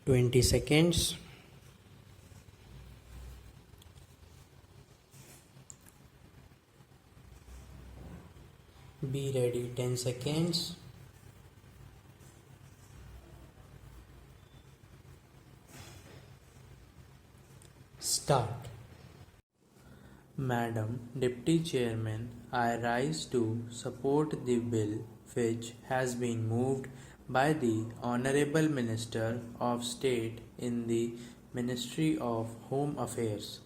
20 seconds. Be ready. 10 seconds. Start. Madam Deputy Chairman, I rise to support the bill which has been moved by the Honorable Minister of State in the Ministry of Home Affairs.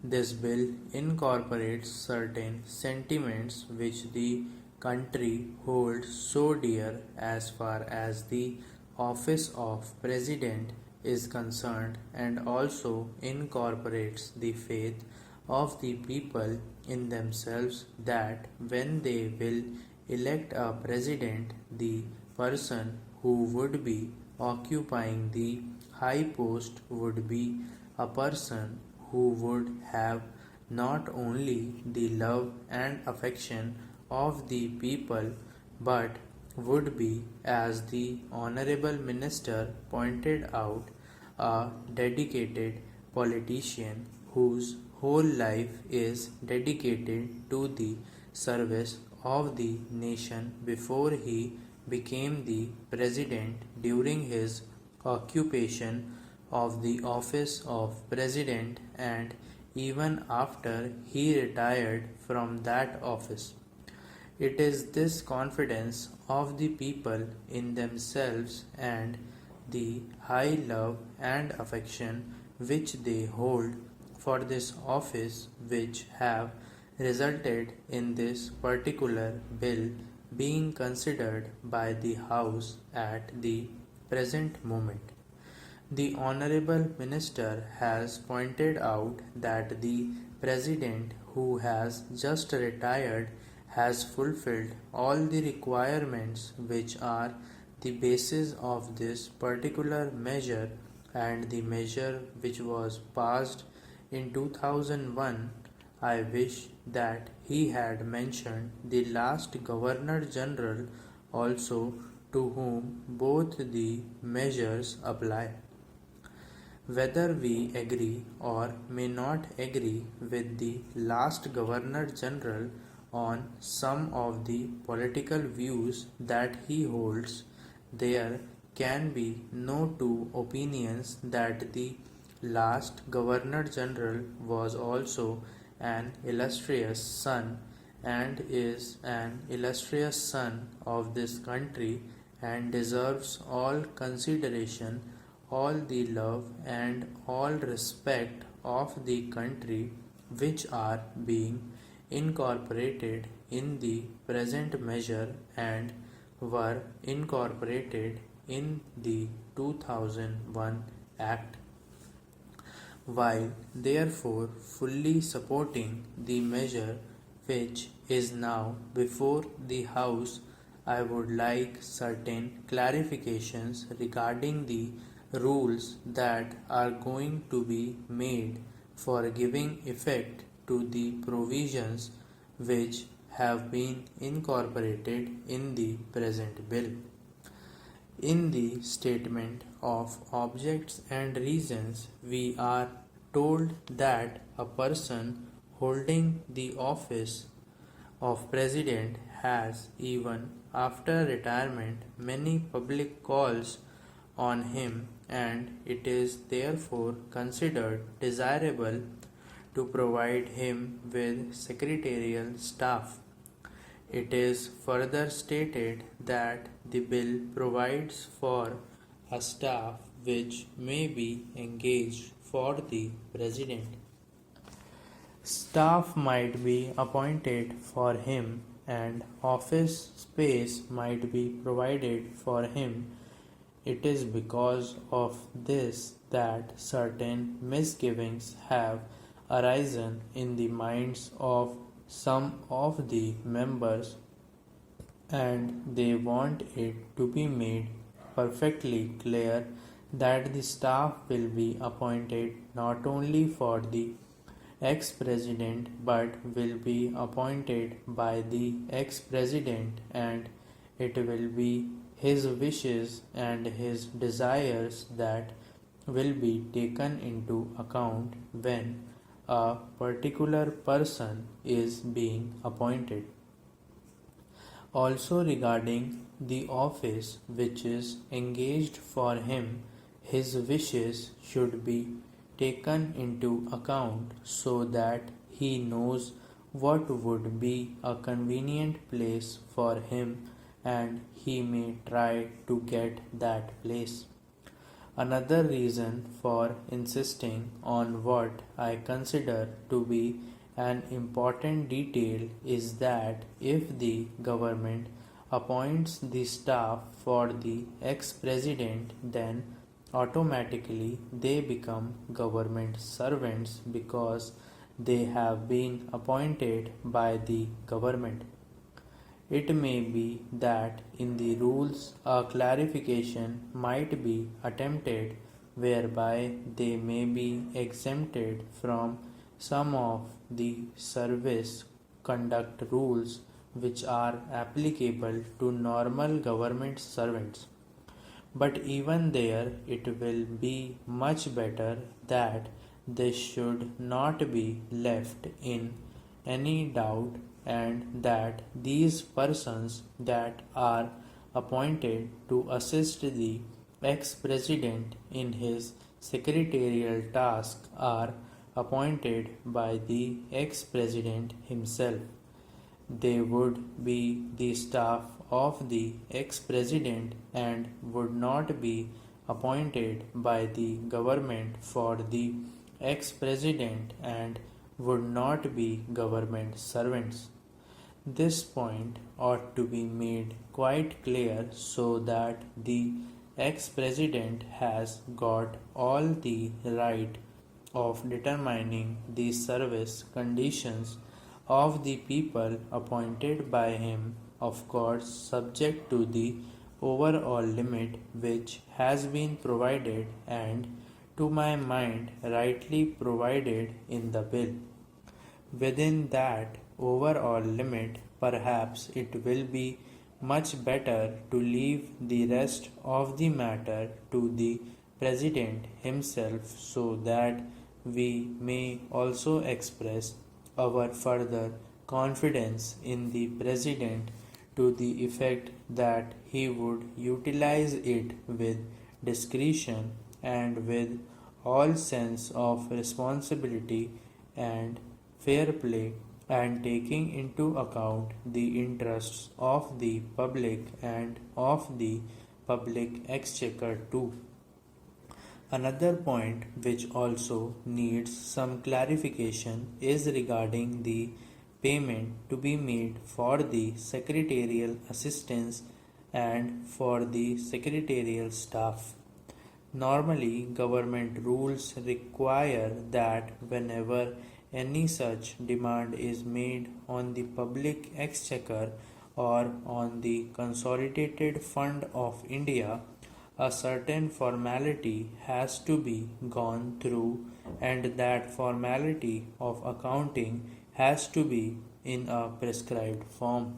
This bill incorporates certain sentiments which the country holds so dear as far as the office of President is concerned, and also incorporates the faith of the people in themselves that when they will elect a president, the person who would be occupying the high post would be a person who would have not only the love and affection of the people but would be, as the Honorable Minister pointed out, a dedicated politician whose whole life is dedicated to the service of the nation before he became the president, during his occupation of the office of president, and even after he retired from that office. It is this confidence of the people in themselves and the high love and affection which they hold for this office which have resulted in this particular bill being considered by the House at the present moment. The Honorable Minister has pointed out that the President who has just retired has fulfilled all the requirements which are the basis of this particular measure, and the measure which was passed in 2001. I wish that he had mentioned the last Governor General also, to whom both the measures apply. Whether we agree or may not agree with the last Governor General on some of the political views that he holds, there can be no two opinions that the last Governor General was also an illustrious son, and is an illustrious son of this country, and deserves all consideration, all the love, and all respect of the country, which are being incorporated in the present measure and were incorporated in the 2001 Act. While therefore fully supporting the measure which is now before the House, I would like certain clarifications regarding the rules that are going to be made for giving effect to the provisions which have been incorporated in the present bill. In the statement of objects and reasons, we are told that a person holding the office of president has, even after retirement, many public calls on him, and it is therefore considered desirable to provide him with secretarial staff. It is further stated that the bill provides for a staff which may be engaged for the president. Staff might be appointed for him, and office space might be provided for him. It is because of this that certain misgivings have arisen in the minds of some of the members, and they want it to be made perfectly clear that the staff will be appointed not only for the ex-president but will be appointed by the ex-president, and it will be his wishes and his desires that will be taken into account when a particular person is being appointed. Also, regarding the office which is engaged for him, his wishes should be taken into account so that he knows what would be a convenient place for him and he may try to get that place. Another reason for insisting on what I consider to be an important detail is that if the government appoints the staff for the ex president, then automatically they become government servants because they have been appointed by the government. It may be that in the rules a clarification might be attempted whereby they may be exempted from some of the service conduct rules which are applicable to normal government servants. But even there, it will be much better that this should not be left in any doubt and that these persons that are appointed to assist the ex-president in his secretarial task are appointed by the ex-president himself. They would be the staff of the ex-president and would not be appointed by the government for the ex-president and would not be government servants. This point ought to be made quite clear so that the ex-president has got all the right of determining the service conditions of the people appointed by him, of course subject to the overall limit which has been provided and to my mind rightly provided in the bill. Within that overall limit, perhaps it will be much better to leave the rest of the matter to the President himself so that we may also express our further confidence in the President to the effect that he would utilize it with discretion and with all sense of responsibility and fair play and taking into account the interests of the public and of the public exchequer too. Another point which also needs some clarification is regarding the payment to be made for the secretarial assistance and for the secretarial staff. Normally, government rules require that whenever any such demand is made on the public exchequer or on the consolidated fund of India, a certain formality has to be gone through, and that formality of accounting has to be in a prescribed form.